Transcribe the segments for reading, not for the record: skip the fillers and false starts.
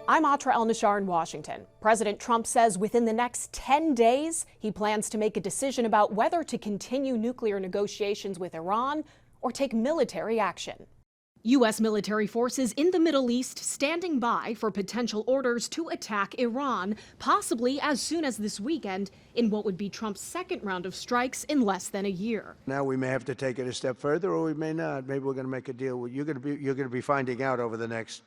I'm Atra El-Nashar in Washington. President Trump says within the next 10 days, he plans to make a decision about whether to continue nuclear negotiations with Iran or take military action. U.S. military forces in the Middle East standing by for potential orders to attack Iran, possibly as soon as this weekend, in what would be Trump's second round of strikes in less than a year. Now we may have to take it a step further, or we may not. Maybe we're going to make a deal. You're going to be finding out over the next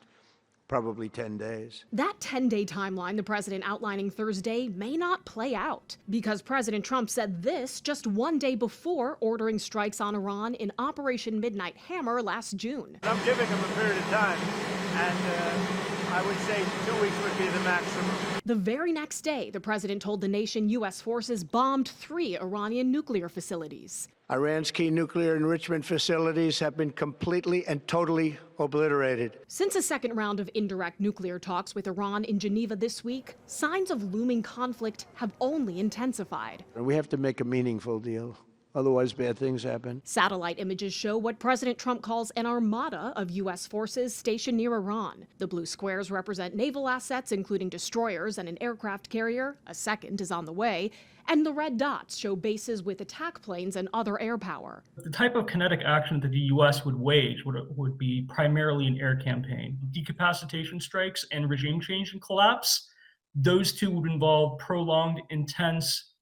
probably 10 days. That 10-day timeline the president outlining Thursday may not play out, because President Trump said this just one day before ordering strikes on Iran in Operation Midnight Hammer last June. I'm giving him a period of time, and I would say 2 weeks would be the maximum. The very next day, the president told the nation U.S. forces bombed 3 Iranian nuclear facilities. Iran's key nuclear enrichment facilities have been completely and totally obliterated. Since a second round of indirect nuclear talks with Iran in Geneva this week, signs of looming conflict have only intensified. We have to make a meaningful deal. Otherwise, bad things happen. Satellite images show what President Trump calls an armada of U.S. forces stationed near Iran. The blue squares represent naval assets, including destroyers and an aircraft carrier. A second is on the way. And the red dots show bases with attack planes and other air power. The type of kinetic action that the U.S. would wage would be primarily an air campaign. Decapacitation strikes and regime change and collapse, those two would involve prolonged, intense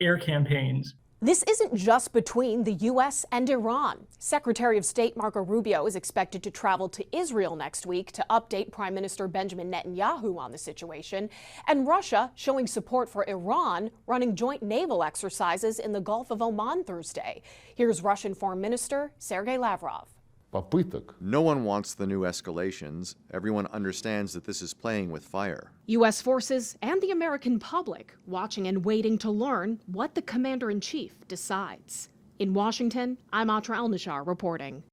air campaigns. This isn't just between the U.S. and Iran. Secretary of State Marco Rubio is expected to travel to Israel next week to update Prime Minister Benjamin Netanyahu on the situation. And Russia showing support for Iran, running joint naval exercises in the Gulf of Oman Thursday. Here's Russian Foreign Minister Sergei Lavrov. No one wants the new escalations. Everyone understands that this is playing with fire. U.S. forces and the American public watching and waiting to learn what the commander-in-chief decides. In Washington, I'm Atra El-Nashar reporting.